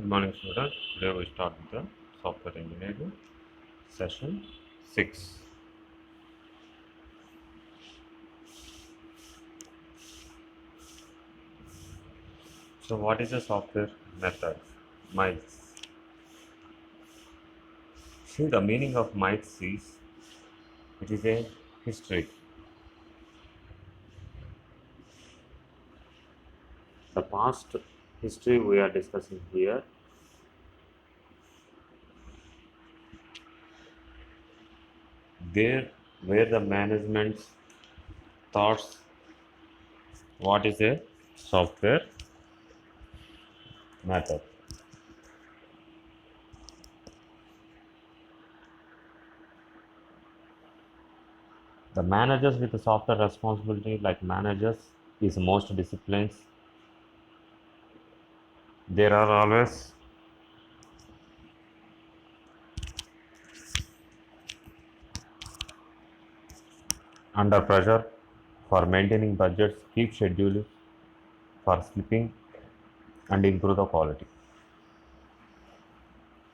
Good morning, students. Today we start with the software engineering session 6. So, what is a software method? Myths. See, the meaning of myths is it is a history. The past history we are discussing here. There, where the management's thoughts. What is a software method? The managers with the software responsibility, like managers, is most disciplines. There are always under pressure for maintaining budgets, keep schedules for slipping, and improve the quality.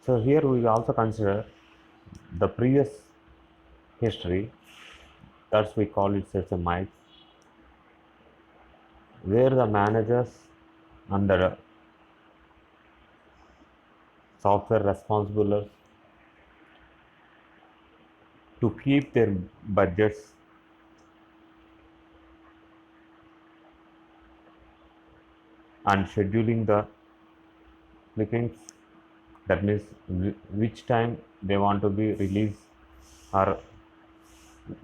So here we also consider the previous history. That's we call it as a myth, where the managers and the software responsible to keep their budgets and scheduling the clippings. That means which time they want to be released or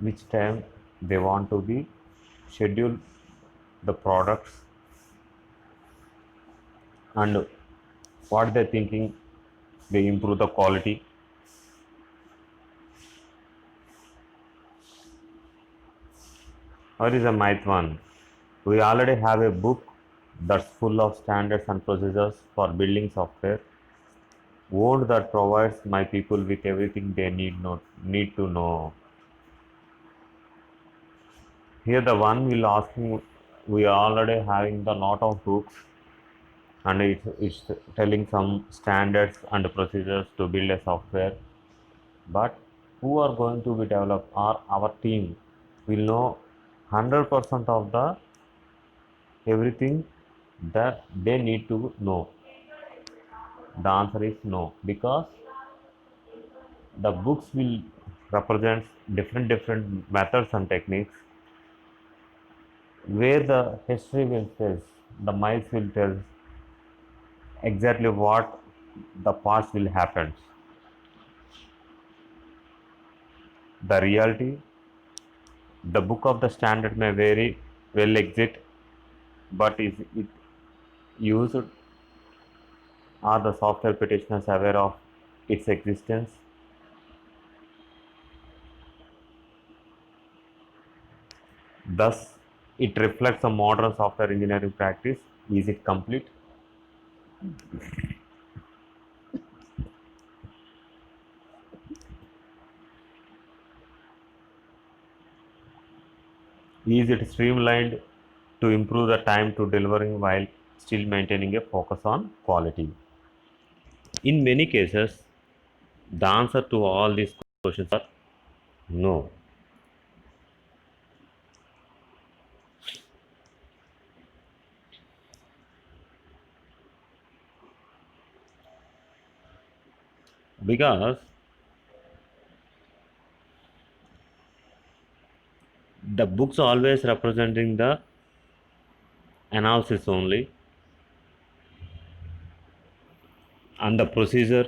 which time they want to be schedule the products and what they're thinking they improve the quality. Or is a myth one? We already have a book that's full of standards and procedures for building software. Word that provides my people with everything they need to know. Here the one will asking we are already having the lot of books and it's telling some standards and procedures to build a software, but who are going to be developed or our team will know 100% of the everything that they need to know. The answer is no, because the books will represent different methods and techniques, where the history will tell, the myths will tell exactly what the past will happen. The reality, the book of the standard may very well exist, but is it used? Are the software petitioners aware of its existence? Thus, it reflects a modern software engineering practice. Is it complete? Is it streamlined to improve the time to delivering while still maintaining a focus on quality? In many cases, the answer to all these questions are no. Because the books always representing the analysis only, and the procedure,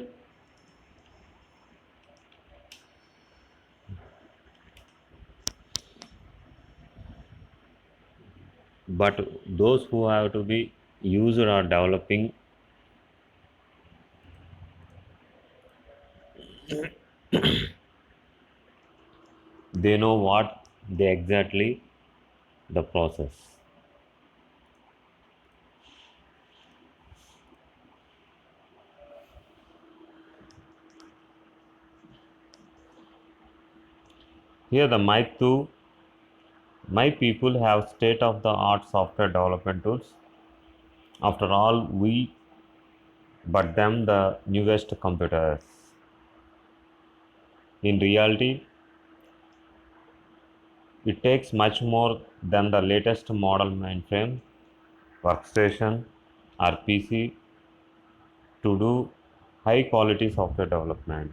but those who have to be used or developing, they know what they exactly the process. Here the myth 2, my people have state of the art software development tools. After all, we but them the newest computers. In reality, it takes much more than the latest model mainframe, workstation, or PC to do high quality software development.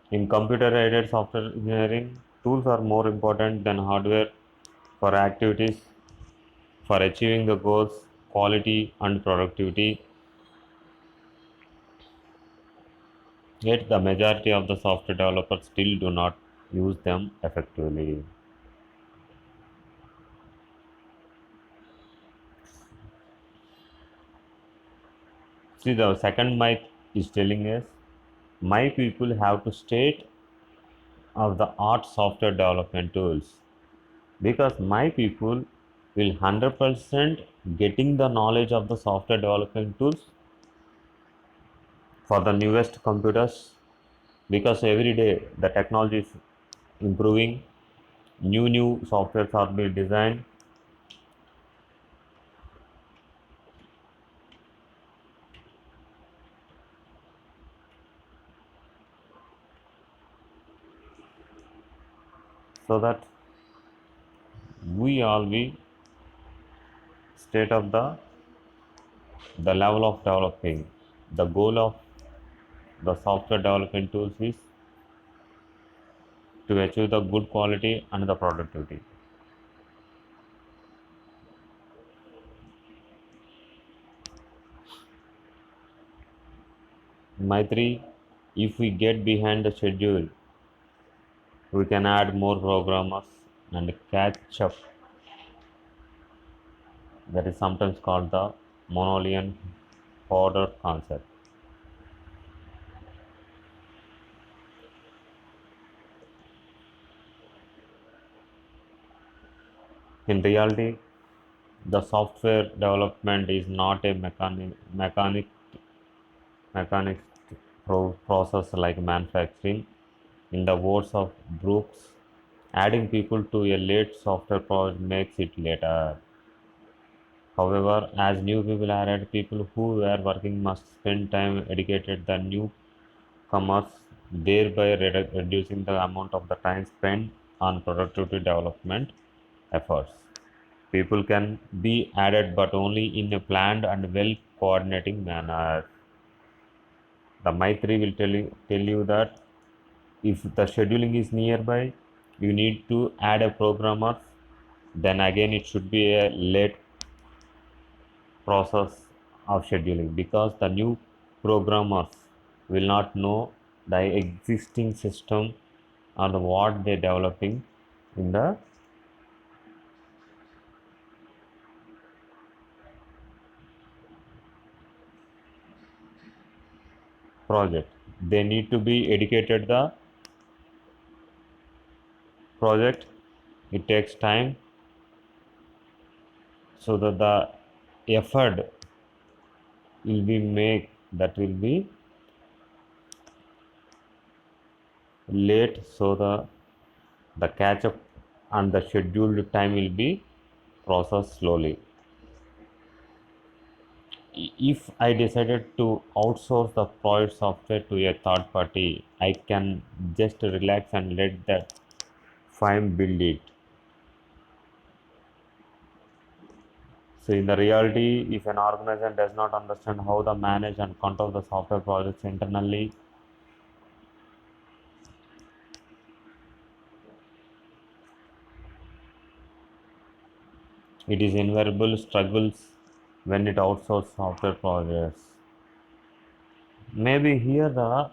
In computer aided software engineering, tools are more important than hardware for activities for achieving the goals, quality, and productivity. Yet, the majority of the software developers still do not use them effectively. See, the second myth is telling us my people have to state of the art software development tools because my people will 100% getting the knowledge of the software development tools for the newest computers because every day the technology is improving, new softwares are being designed. So that we all be state of the level of developing. The goal of the software development tools is to achieve the good quality and the productivity. Maitri, if we get behind the schedule, we can add more programmers and catch up. That is sometimes called the Monolian order concept. In reality, the software development is not a mechanic process like manufacturing. In the words of Brooks, adding people to a late software project makes it later. However, as new people are added, people who were working must spend time educated the newcomers, thereby reducing the amount of the time spent on productivity development efforts. People can be added, but only in a planned and well coordinating manner. The Maitri will tell you that if the scheduling is nearby, you need to add a programmer. Then again, it should be a late process of scheduling because the new programmers will not know the existing system or the what they're developing in the project. They need to be educated the project. It takes time so that the effort will be made that will be late so the catch up and the scheduled time will be processed slowly. If I decided to outsource the project software to a third party, I can just relax and let that firm build it. So in the reality, if an organization does not understand how to manage and control the software projects internally, it is invariable struggles when it outsources software projects. Maybe here the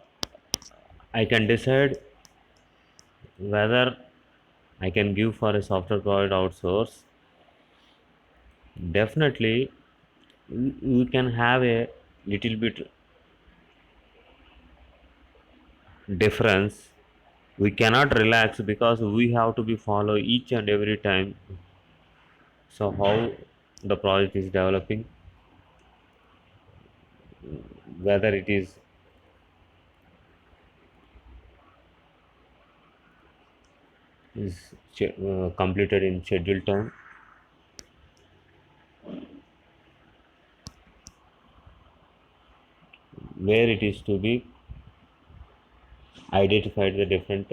I can decide whether I can give for a software project outsource. Definitely, we can have a little bit difference. We cannot relax because we have to be follow each and every time. So how the project is developing, whether it is completed in scheduled time. where it is to be identified the different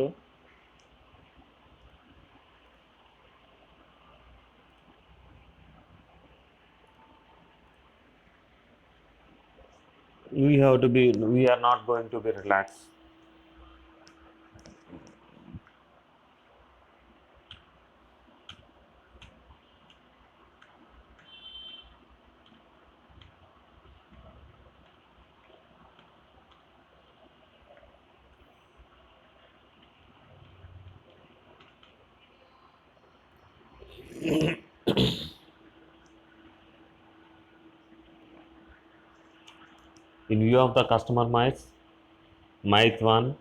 we are not going to be relaxed. In view of the customer myth 1,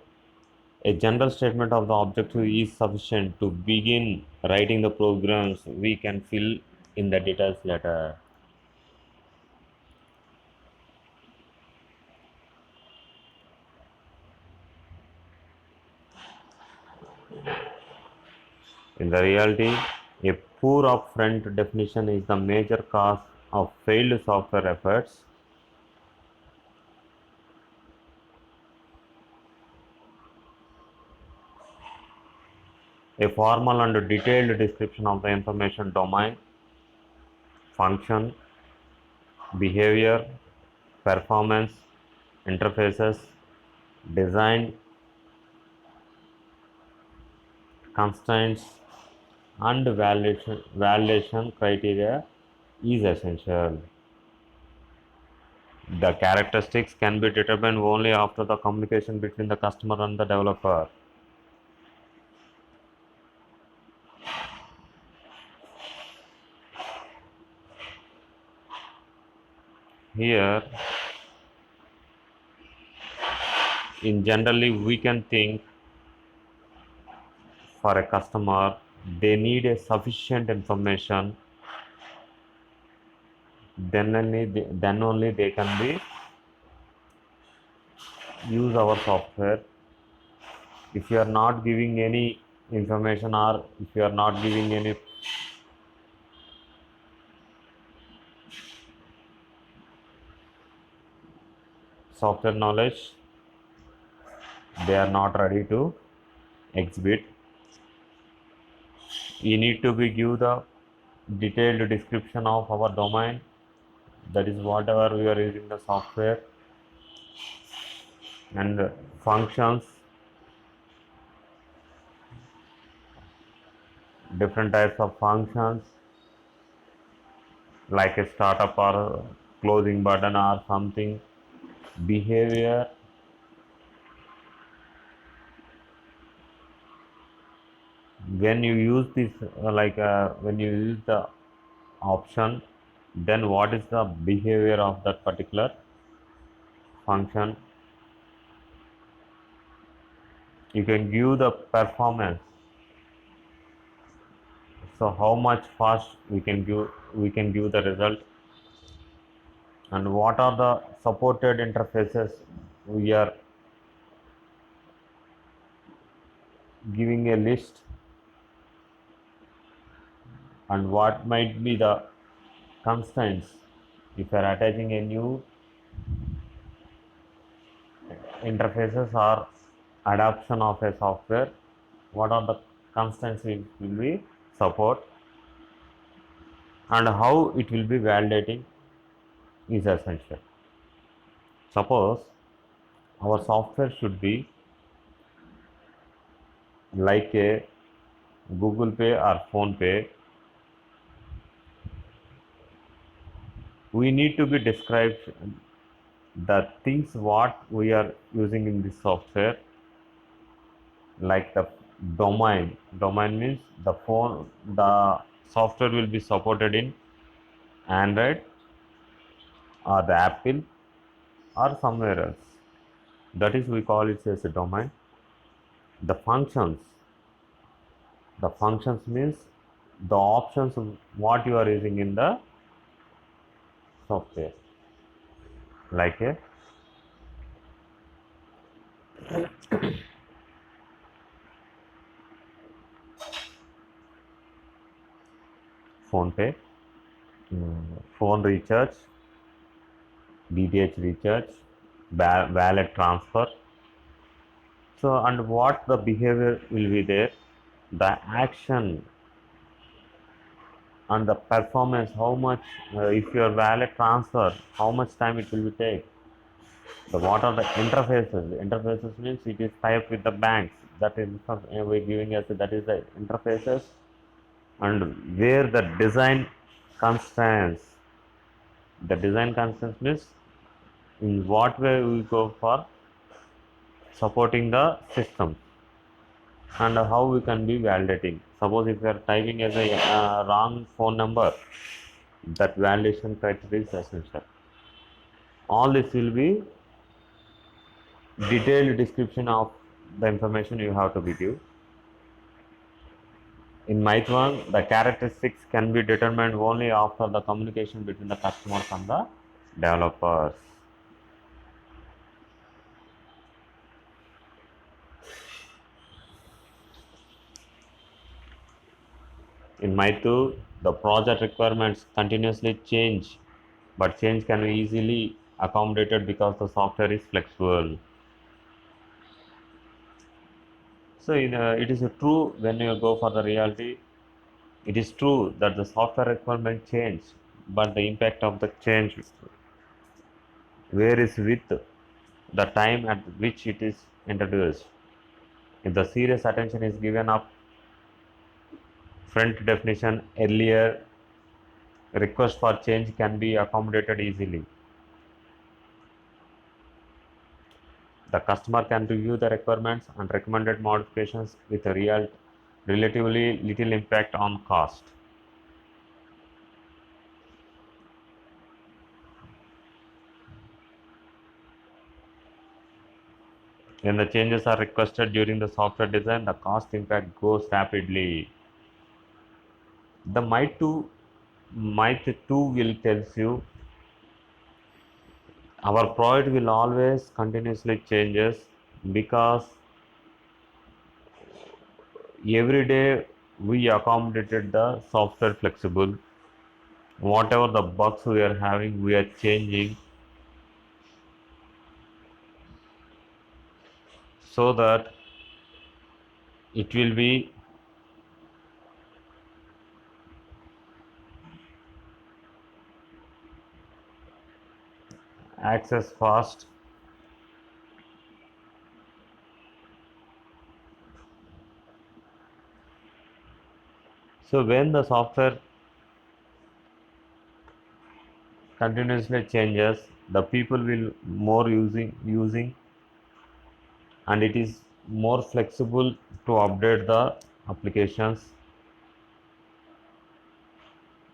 a general statement of the objective is sufficient to begin writing the programs. We can fill in the details later. In the reality, a poor upfront definition is the major cause of failed software efforts. A formal and detailed description of the information domain, function, behavior, performance, interfaces, design, constraints, and validation criteria is essential. The characteristics can be determined only after the communication between the customer and the developer. Here, in generally, we can think for a customer, they need a sufficient information, then only they can be use our software. If you are not giving any information or if you are not giving any software knowledge, they are not ready to exhibit. We need to be give the detailed description of our domain, that is whatever we are using the software, and functions, different types of functions like a startup or closing button or something, behavior, when you use this when you use the option, then what is the behavior of that particular function. You can give the performance, so how much fast we can give the result, and what are the supported interfaces we are giving a list, and what might be the constraints if you are attaching a new interfaces or adoption of a software, what are the constraints it will be support, and how it will be validating is essential. Suppose our software should be like a Google Pay or Phone Pay. We need to be described the things what we are using in this software, like the domain means the software will be supported in Android or the Apple or somewhere else, that is we call it as a domain. The functions means the options what you are using in the software, like a phone pay, phone recharge, DTH recharge, wallet transfer. So, and what the behavior will be there, the action and the performance, how much, if your wallet transfer, how much time it will be take. The what are the interfaces? Interfaces means it is typed with the banks. That is we giving us that is the interfaces, and where the design constraints. The design constraints means in what way we go for supporting the system and how we can be validating. Suppose if you are typing as a wrong phone number, that validation criteria is essential. All this will be detailed description of the information you have to be give. In Mython, the characteristics can be determined only after the communication between the customers and the developers. In Mythu, the project requirements continuously change, but change can be easily accommodated because the software is flexible. So, it is true when you go for the reality. It is true that the software requirement change, but the impact of the change varies with the time at which it is introduced. If the serious attention is given up front definition earlier, request for change can be accommodated easily. The customer can review the requirements and recommended modifications with a relatively little impact on cost. When the changes are requested during the software design, the cost impact goes rapidly. The Myth 2 will tells you our product will always continuously changes because every day we accommodated the software flexible. Whatever the bugs we are having, we are changing so that it will be access fast. So when the software continuously changes, the people will more using and it is more flexible to update the applications.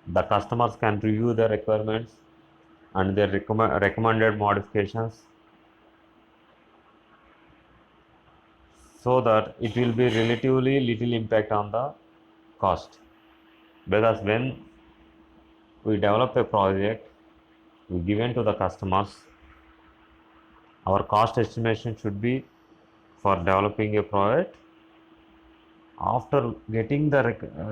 The customers can review the requirements and their recommended modifications so that it will be relatively little impact on the cost. Because when we develop a project, we given to the customers, our cost estimation should be for developing a project. After getting the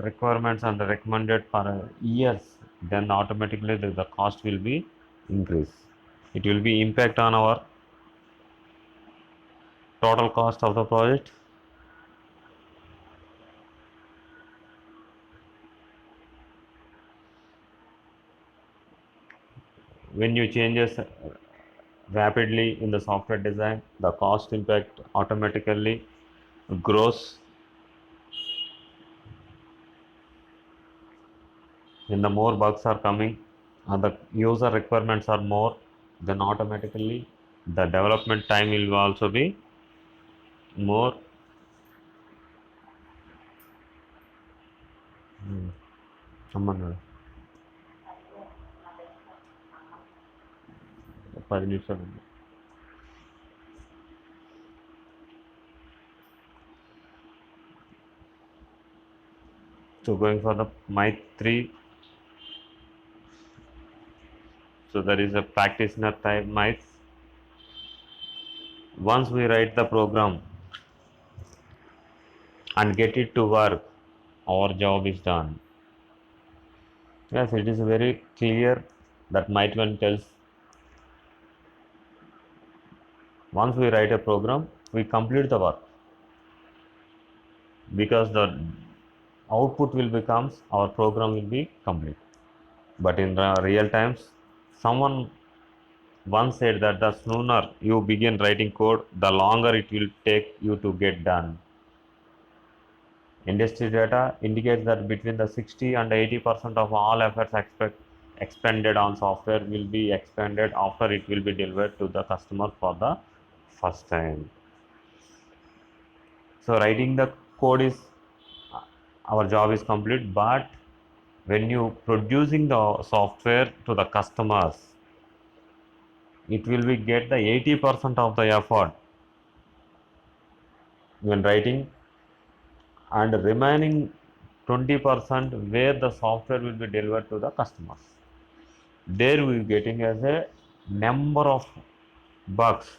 requirements and the recommended for years, then automatically the cost will be increase. It will be impact on our total cost of the project. When you changes rapidly in the software design, the cost impact automatically grows. When the more bugs are coming and the user requirements are more, then automatically the development time will also be more. అమ్మన్నాడు 10 నిమిషాలు ఉంది. So going for the Myth 3, so there is a practitioner type Myth. Once we write the program and get it to work, our job is done. Yes, it is very clear that Myth 1 tells Once we write a program, we complete the work because the output will becomes our program will be complete. But in the real times, someone once said that the sooner you begin writing code, the longer it will take you to get done. Industry data indicates that between the 60 and 80% of all efforts expended on software will be expended after it will be delivered to the customer for the first time. So writing the code is our job is complete, but when you producing the software to the customers, it will be get the 80% of the effort when writing, and remaining 20% where the software will be delivered to the customers. There we are getting as a number of bugs,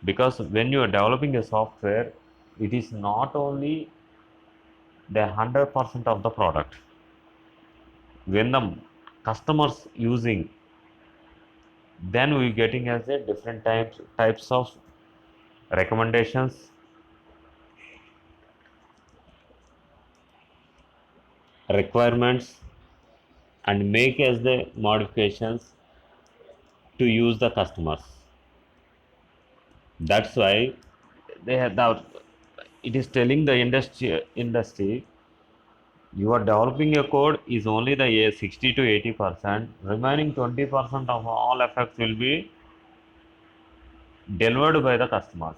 because when you are developing a software, it is not only the 100% of the product. When the customers using, then we getting as a different types of recommendations, requirements, and make as the modifications to use the customers. That's why they have the, it is telling the industry you are developing a code is only the 60 to 80%, remaining 20% of all effects will be delivered by the customers.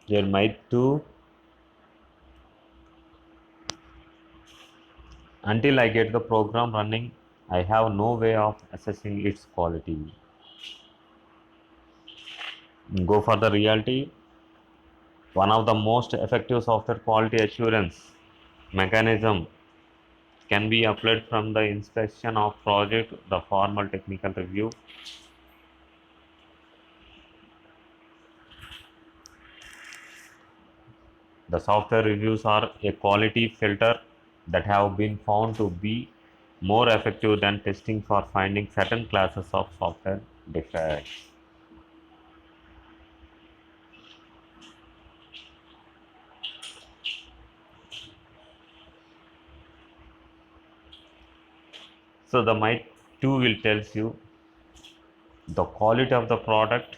There might too, until I get the program running, I have no way of assessing its quality. Go for the reality. One of the most effective software quality assurance mechanism can be applied from the inspection of project, the formal technical review. The software reviews are a quality filter that have been found to be more effective than testing for finding certain classes of software defects. So the Might 2 will tells you the quality of the product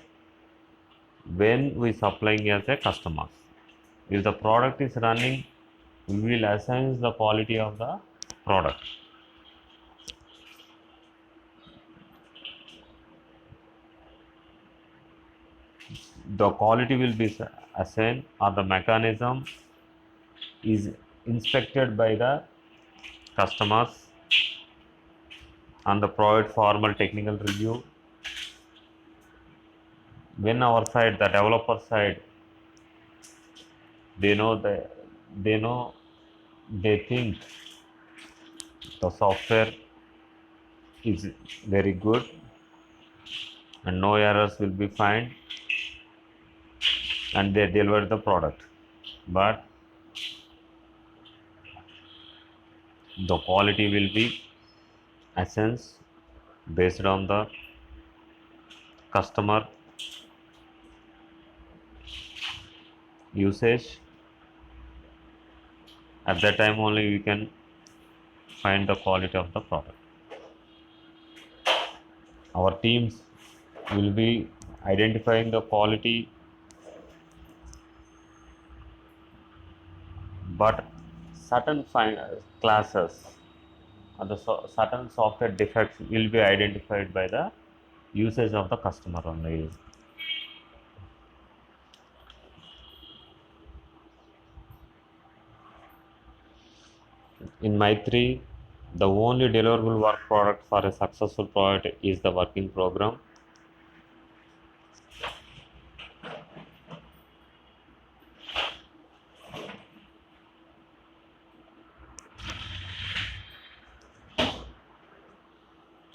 when we supplying as a customer. If the product is running, we will assign the quality of the product. The quality will be assigned, or the mechanism is inspected by the customers and the provide formal technical review. When our side, the developer side, they know the they know they think the software is very good and no errors will be found, and they deliver the product. But the quality will be assessed based on the customer usage. At that time only we can find the quality of the product. Our teams will be identifying the quality, but certain classes or the certain software defects will be identified by the usage of the customer only. In My3, the only deliverable work product for a successful project is the working program.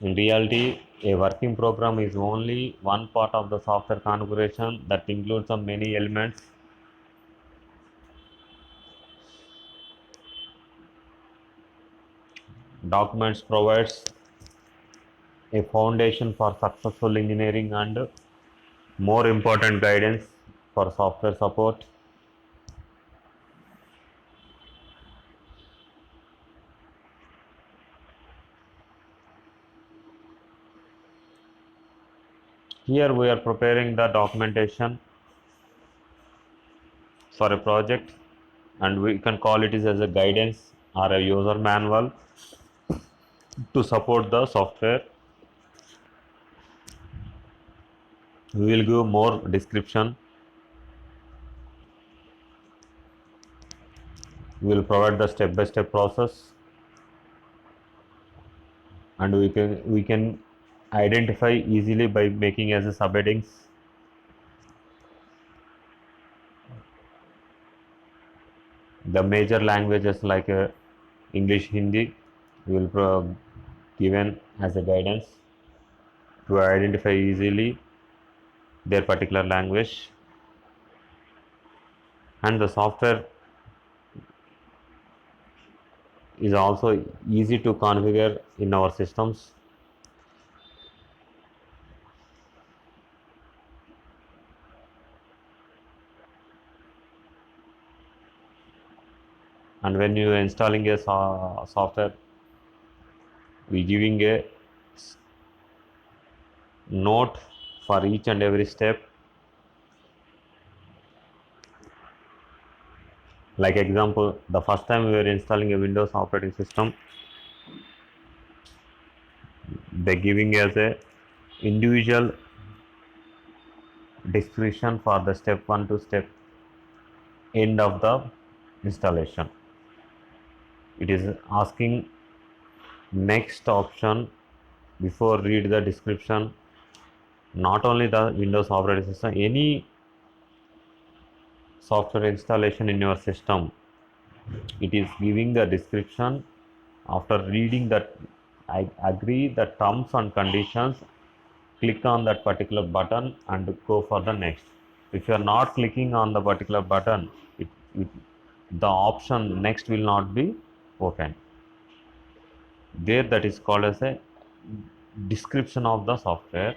In reality, a working program is only one part of the software configuration that includes many elements. Documents provides a foundation for successful engineering and more important guidance for software support. Here we are preparing the documentation for a project, and we can call it as a guidance or a user manual to support the software. We will give more description. We will provide the step-by-step process, and we can identify easily by making as a subheadings. The major languages like English, Hindi will given as a guidance to identify easily their particular language, and the software is also easy to configure in our systems. And when you are installing a software, we giving a note for each and every step. Like example, the first time we were installing a Windows operating system, they giving us a individual description for the step 1 to step end of the installation. It is asking next option before read the description. Not only the Windows operating system, any software installation in your system, it is giving the description. After reading that, I agree the terms and conditions, click on that particular button and go for the next. If you are not clicking on the particular button, the option next will not be open. There, that is called as a description of the software.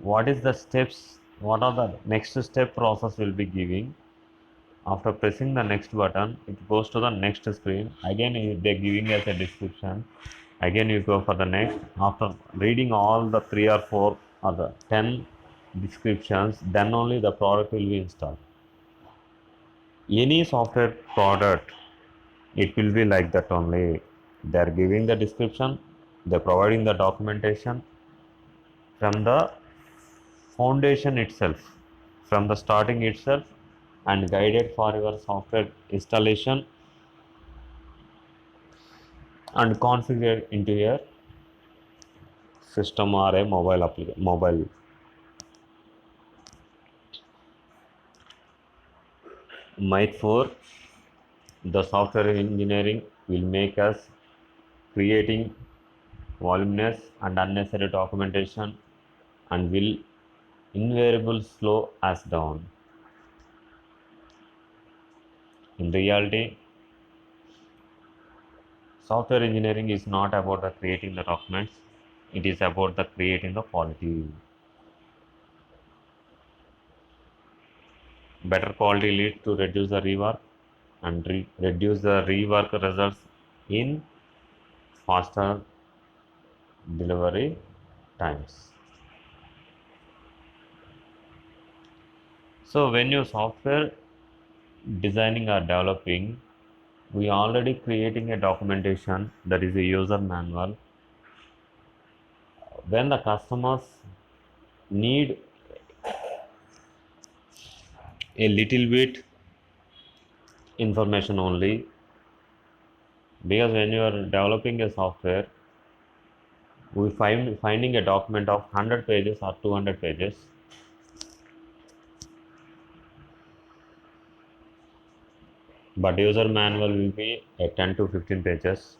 What is the steps, what are the next step process will be giving. After pressing the next button, it goes to the next screen. Again, they are giving us a description. Again, you go for the next. After reading all the 3 or 4 or the 10 descriptions, then only the product will be installed. Any software product, it will be like that only. They are giving the description, they are providing the documentation from the foundation itself, from the starting itself, and guided for your software installation and configured into your system or a mobile application. Mobile. Myth 4, the software engineering will make us creating voluminous and unnecessary documentation and will invariably slow us down. In reality, software engineering is not about the creating the documents, it is about the creating the quality. Better quality leads to reduce the rework, and reduce the rework results in faster delivery times. So when your software designing or developing, we already creating a documentation, that is a user manual. When the customers need a little bit information only, because when you are developing a software, we finding a document of 100 pages or 200 pages, but user manual will be a 10 to 15 pages.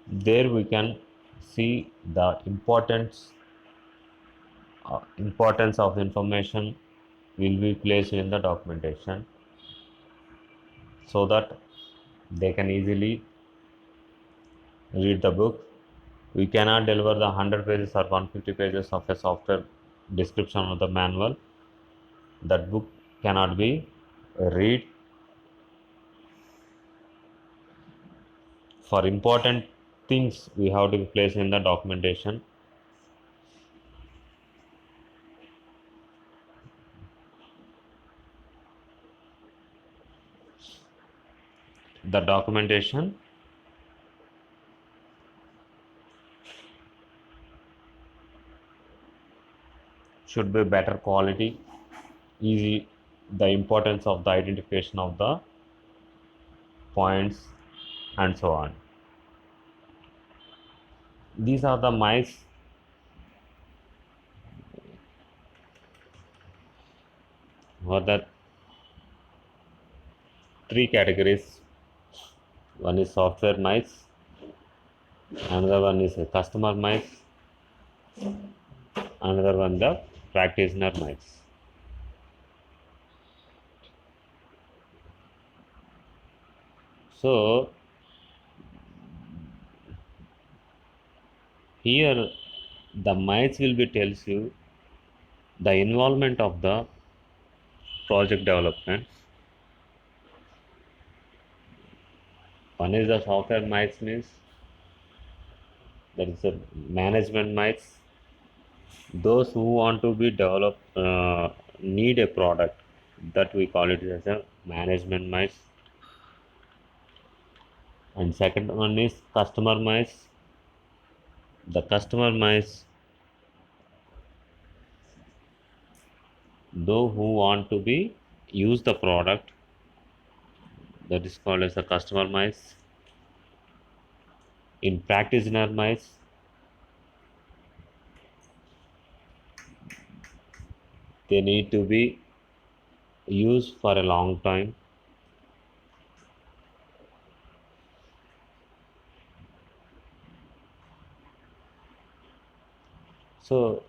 There we can see the importance of information will be placed in the documentation so that they can easily read the book. We cannot deliver the 100 pages or 150 pages of a software description of the manual. That book cannot be read. For important things, we have to be placed in the documentation. The documentation should be better quality, easy, the importance of the identification of the points, and so on. These are the mice. Or the three categories. One is software mice, another one is a customer mice, another one the practitioner mice. So here the mice will be tells you the involvement of the project development. One is the software mice means that is the management mice. Those who want to be developed need a product, that we call it as a management mice. And second one is customer mice. The customer mice, though who want to be use the product, that is called as a customer mice. In practitioner mice, they need to be used for a long time. So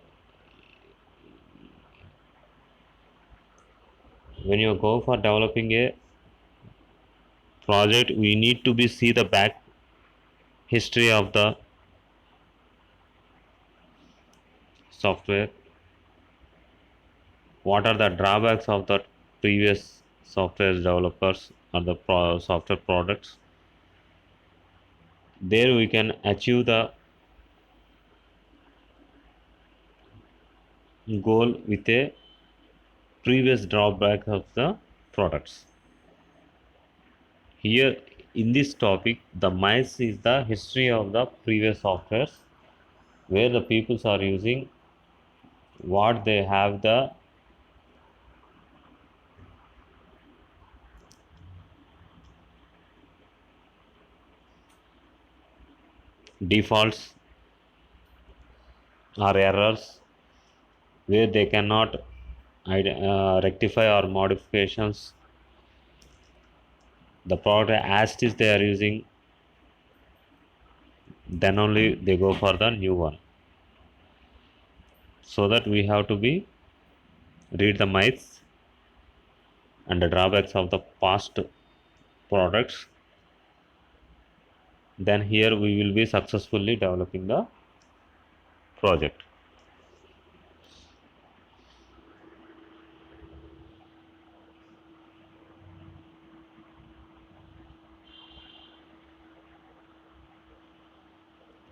when you go for developing a project, we need to be see the back history of the software. What are the drawbacks of the previous software developers or the software products? There we can achieve the goal with a previous drawback of the products. Here in this topic, the mice is the history of the previous softwares where the peoples are using what they have the defaults or errors where they cannot rectify or modifications. The product as it is they are using, then only they go for the new one. So that we have to be read the myths and the drawbacks of the past products. Then here we will be successfully developing the project.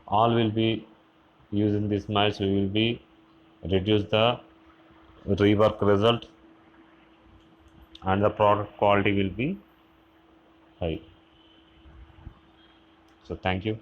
All will be using these miles, we will be reduce the rework result and the product quality will be high. So thank you.